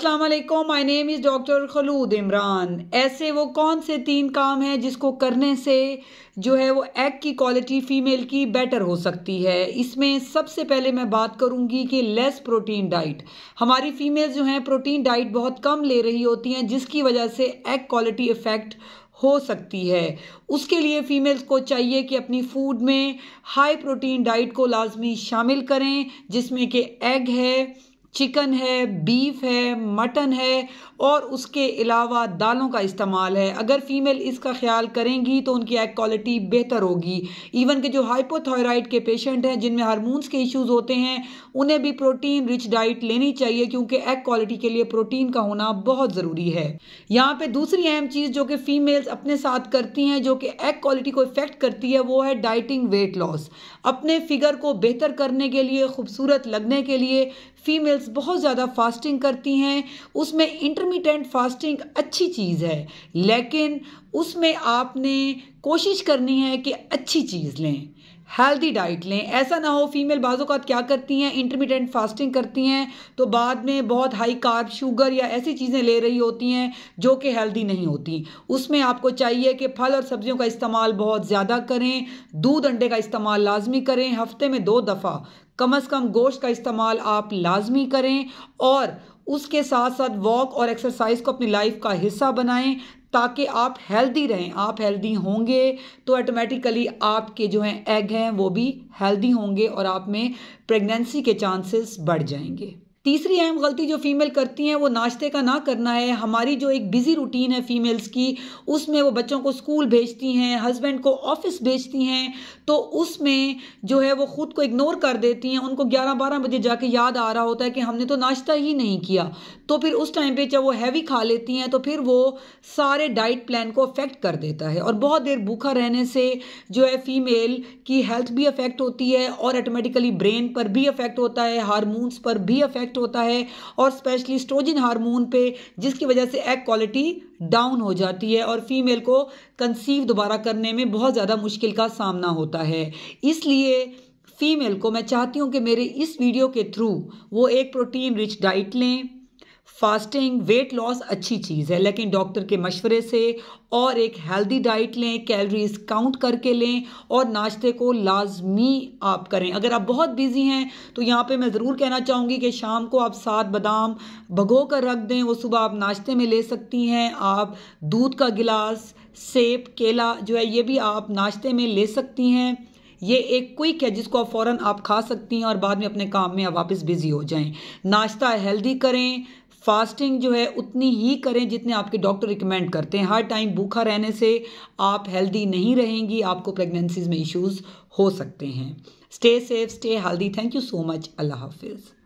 अस्सलाम वालेकुम, my name is doctor Khalood Imran. ऐसे वो कौन से 3 काम हैं जिसको करने से जो है वो एग की क्वालिटी फीमेल की बेटर हो सकती है। इसमें सबसे पहले मैं बात करूंगी कि लेस प्रोटीन डाइट। हमारी फीमेल्स जो हैं प्रोटीन डाइट बहुत कम ले रही होती हैं, जिसकी वजह से एग क्वालिटी इफ़ेक्ट हो सकती है। उसके लिए फीमेल्स को चाहिए कि अपनी फूड में हाई प्रोटीन डाइट को लाजमी शामिल करें, जिसमें कि एग है, चिकन है, बीफ है, मटन है और उसके अलावा दालों का इस्तेमाल है। अगर फीमेल इसका ख्याल करेंगी तो उनकी एग क्वालिटी बेहतर होगी। इवन के जो हाइपोथायराइड के पेशेंट हैं जिनमें हार्मोन्स के इश्यूज होते हैं, उन्हें भी प्रोटीन रिच डाइट लेनी चाहिए, क्योंकि एग क्वालिटी के लिए प्रोटीन का होना बहुत ज़रूरी है। यहाँ पे दूसरी अहम चीज़ जो कि फीमेल्स अपने साथ करती हैं, जो कि एग क्वालिटी को इफेक्ट करती है, वो है डाइटिंग, वेट लॉस। अपने फिगर को बेहतर करने के लिए, खूबसूरत लगने के लिए फीमेल्स बहुत ज़्यादा फास्टिंग करती हैं। उसमें इंटरमिटेंट फास्टिंग अच्छी चीज़ है, लेकिन उसमें आपने कोशिश करनी है कि अच्छी चीज़ लें, हेल्दी डाइट लें। ऐसा ना हो फीमेल बाज़ों का क्या करती हैं, इंटरमिटेंट फास्टिंग करती हैं तो बाद में बहुत हाई कार्ब, शुगर या ऐसी चीज़ें ले रही होती हैं जो कि हेल्दी नहीं होती। उसमें आपको चाहिए कि फल और सब्जियों का इस्तेमाल बहुत ज़्यादा करें, दूध अंडे का इस्तेमाल लाजमी करें, हफ्ते में 2 दफ़ा कम से कम गोश्त का इस्तेमाल आप लाजमी करें, और उसके साथ साथ वॉक और एक्सरसाइज को अपनी लाइफ का हिस्सा बनाएं, ताकि आप हेल्दी रहें। आप हेल्दी होंगे तो ऑटोमेटिकली आपके जो हैं एग हैं वो भी हेल्दी होंगे और आप में प्रेगनेंसी के चांसेस बढ़ जाएंगे। तीसरी अहम गलती जो फीमेल करती हैं वो नाश्ते का ना करना है। हमारी जो एक बिजी रूटीन है फीमेल्स की, उसमें वो बच्चों को स्कूल भेजती हैं, हस्बैंड को ऑफिस भेजती हैं, तो उसमें जो है वो खुद को इग्नोर कर देती हैं। उनको 11-12 बजे जाके याद आ रहा होता है कि हमने तो नाश्ता ही नहीं किया, तो फिर उस टाइम पे जब वो हैवी खा लेती हैं तो फिर वो सारे डाइट प्लान को अफेक्ट कर देता है। और बहुत देर भूखा रहने से जो है फीमेल की हेल्थ भी अफेक्ट होती है और ऑटोमेटिकली ब्रेन पर भी अफेक्ट होता है, हार्मोन्स पर भी अफेक्ट होता है, और स्पेशली एस्ट्रोजन हार्मोन पे, जिसकी वजह से एग क्वालिटी डाउन हो जाती है और फीमेल को कंसीव दोबारा करने में बहुत ज़्यादा मुश्किल का सामना होता है। इसलिए फीमेल को मैं चाहती हूँ कि मेरे इस वीडियो के थ्रू वो एक प्रोटीन रिच डाइट लें। फास्टिंग, वेट लॉस अच्छी चीज़ है, लेकिन डॉक्टर के मशवरे से, और एक हेल्दी डाइट लें, कैलोरीज काउंट करके लें, और नाश्ते को लाजमी आप करें। अगर आप बहुत बिजी हैं तो यहाँ पे मैं ज़रूर कहना चाहूँगी कि शाम को आप 7 बादाम भगो कर रख दें, वो सुबह आप नाश्ते में ले सकती हैं। आप दूध का गिलास, सेब, केला जो है ये भी आप नाश्ते में ले सकती हैं। ये एक क्विक है जिसको आप फ़ौरन आप खा सकती हैं और बाद में अपने काम में आप वापस बिजी हो जाएं। नाश्ता हेल्दी करें, फास्टिंग जो है उतनी ही करें जितने आपके डॉक्टर रिकमेंड करते हैं। हर टाइम भूखा रहने से आप हेल्दी नहीं रहेंगी, आपको प्रेगनेंसीज में इश्यूज हो सकते हैं। Stay safe, stay healthy. Thank you so much. अल्लाह हाफिज़।